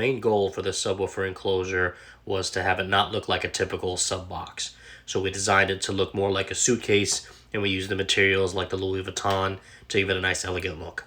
main goal for the subwoofer enclosure was to have it not look like a typical sub box. So we designed it to look more like a suitcase, and we used the materials like the Louis Vuitton to give it a nice elegant look.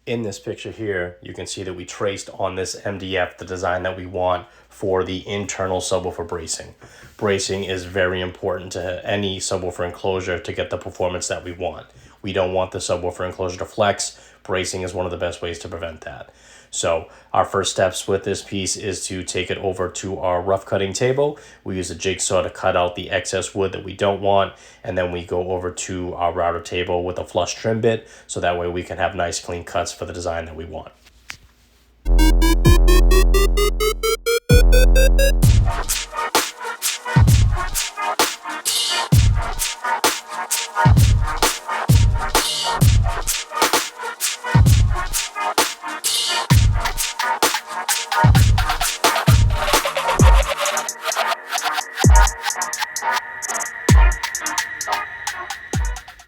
In this picture here, you can see that we traced on this MDF the design that we want for the internal subwoofer bracing. Bracing is very important to any subwoofer enclosure to get the performance that we want. We don't want the subwoofer enclosure to flex. Bracing is one of the best ways to prevent that. So our first steps with this piece is to take it over to our rough cutting table. We use a jigsaw to cut out the excess wood that we don't want, and then we go over to our router table with a flush trim bit, so that way we can have nice clean cuts for the design that we want.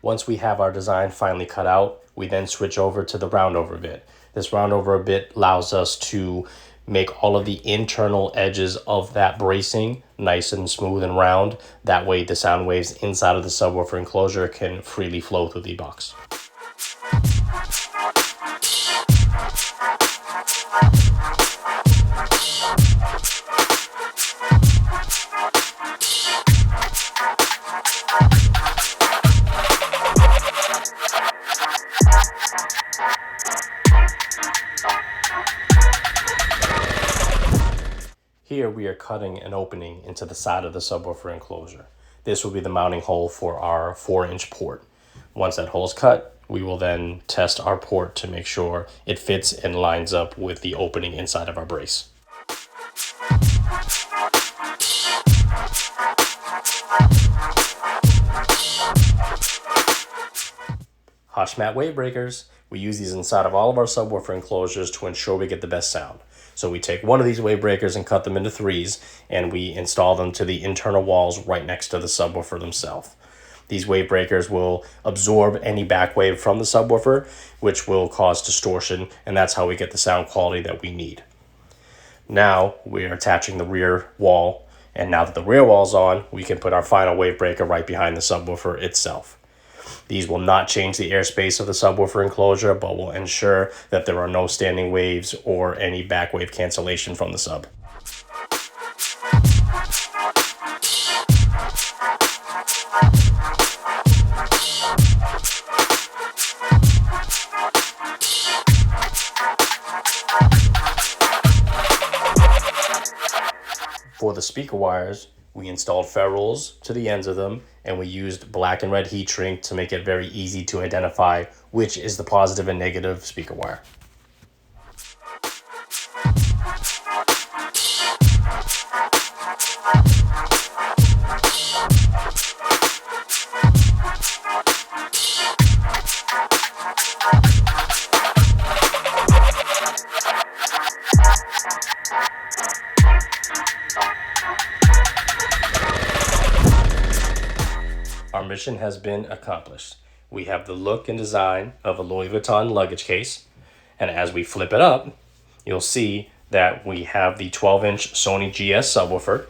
Once we have our design finally cut out, we then switch over to the roundover bit. This roundover bit allows us to make all of the internal edges of that bracing nice and smooth and round. That way the sound waves inside of the subwoofer enclosure can freely flow through the box. Here we are cutting an opening into the side of the subwoofer enclosure. This will be the mounting hole for our 4-inch port. Once that hole is cut, we will then test our port to make sure it fits and lines up with the opening inside of our brace. Hushmat Wave Breakers. We use these inside of all of our subwoofer enclosures to ensure we get the best sound. So we take one of these wave breakers and cut them into 3s, and we install them to the internal walls right next to the subwoofer themselves. These wave breakers will absorb any back wave from the subwoofer, which will cause distortion, and that's how we get the sound quality that we need. Now we are attaching the rear wall, and now that the rear wall's on, we can put our final wave breaker right behind the subwoofer itself. These will not change the airspace of the subwoofer enclosure, but will ensure that there are no standing waves or any back wave cancellation from the sub. For the speaker wires, we installed ferrules to the ends of them, and we used black and red heat shrink to make it very easy to identify which is the positive and negative speaker wire. Our mission has been accomplished. We have the look and design of a Louis Vuitton luggage case, and as we flip it up, you'll see that we have the 12-inch Sony GS subwoofer.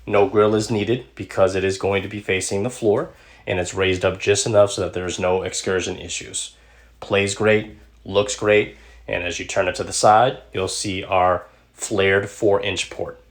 No grill is needed because it is going to be facing the floor, and it's raised up just enough so that there's no excursion issues. Plays great, looks great, and as you turn it to the side, you'll see our flared 4-inch port.